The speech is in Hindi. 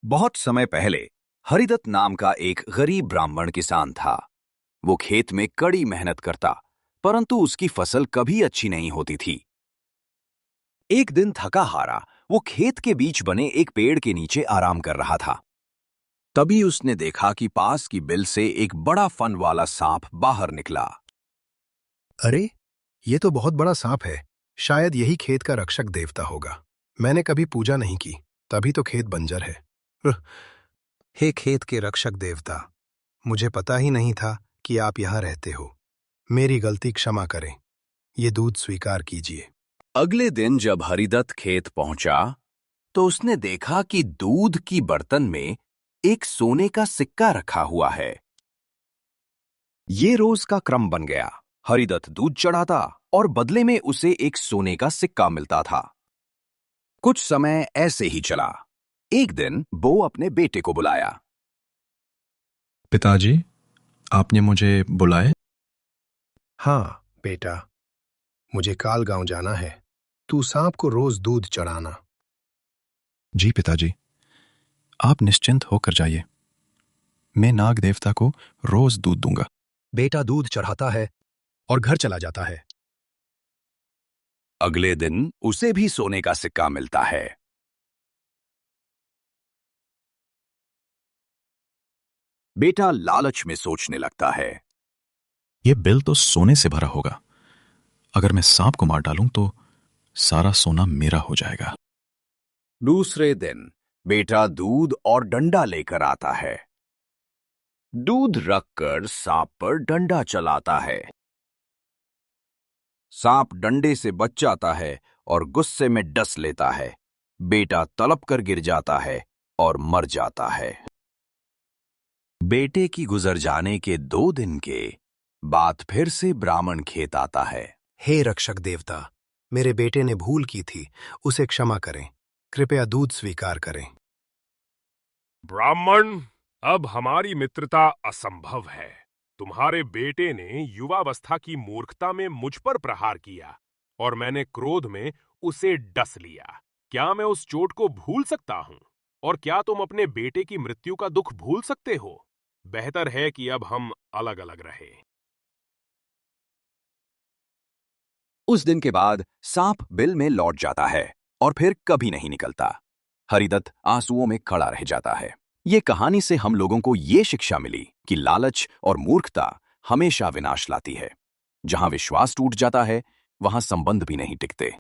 बहुत समय पहले हरिदत्त नाम का एक गरीब ब्राह्मण किसान था। वो खेत में कड़ी मेहनत करता, परंतु उसकी फसल कभी अच्छी नहीं होती थी। एक दिन थका हारा वो खेत के बीच बने एक पेड़ के नीचे आराम कर रहा था। तभी उसने देखा कि पास की बिल से एक बड़ा फन वाला सांप बाहर निकला। अरे, ये तो बहुत बड़ा सांप है। शायद यही खेत का रक्षक देवता होगा। मैंने कभी पूजा नहीं की, तभी तो खेत बंजर है। रुह, हे खेत के रक्षक देवता, मुझे पता ही नहीं था कि आप यहाँ रहते हो। मेरी गलती क्षमा करें। ये दूध स्वीकार कीजिए। अगले दिन जब हरिदत्त खेत पहुंचा तो उसने देखा कि दूध की बर्तन में एक सोने का सिक्का रखा हुआ है। ये रोज का क्रम बन गया। हरिदत्त दूध चढ़ाता और बदले में उसे एक सोने का सिक्का मिलता था। कुछ समय ऐसे ही चला। एक दिन वो अपने बेटे को बुलाया। पिताजी, आपने मुझे बुलाए? हाँ बेटा, मुझे काल गांव जाना है। तू सांप को रोज दूध चढ़ाना। जी पिताजी, आप निश्चिंत होकर जाइए। मैं नाग देवता को रोज दूध दूंगा। बेटा दूध चढ़ाता है और घर चला जाता है। अगले दिन उसे भी सोने का सिक्का मिलता है। बेटा लालच में सोचने लगता है। ये बिल तो सोने से भरा होगा। अगर मैं सांप को मार डालूं तो सारा सोना मेरा हो जाएगा। दूसरे दिन बेटा दूध और डंडा लेकर आता है। दूध रखकर सांप पर डंडा चलाता है। सांप डंडे से बच जाता है और गुस्से में डस लेता है। बेटा तड़प कर गिर जाता है और मर जाता है। बेटे की गुजर जाने के 2 दिन के बाद फिर से ब्राह्मण खेत आता है। हे रक्षक देवता, मेरे बेटे ने भूल की थी, उसे क्षमा करें। कृपया दूध स्वीकार करें। ब्राह्मण, अब हमारी मित्रता असंभव है। तुम्हारे बेटे ने युवावस्था की मूर्खता में मुझ पर प्रहार किया और मैंने क्रोध में उसे डस लिया। क्या मैं उस चोट को भूल सकता हूं? और क्या तुम अपने बेटे की मृत्यु का दुख भूल सकते हो? बेहतर है कि अब हम अलग अलग रहें। उस दिन के बाद सांप बिल में लौट जाता है और फिर कभी नहीं निकलता। हरिदत्त आंसुओं में खड़ा रह जाता है। ये कहानी से हम लोगों को ये शिक्षा मिली कि लालच और मूर्खता हमेशा विनाश लाती है। जहां विश्वास टूट जाता है, वहां संबंध भी नहीं टिकते।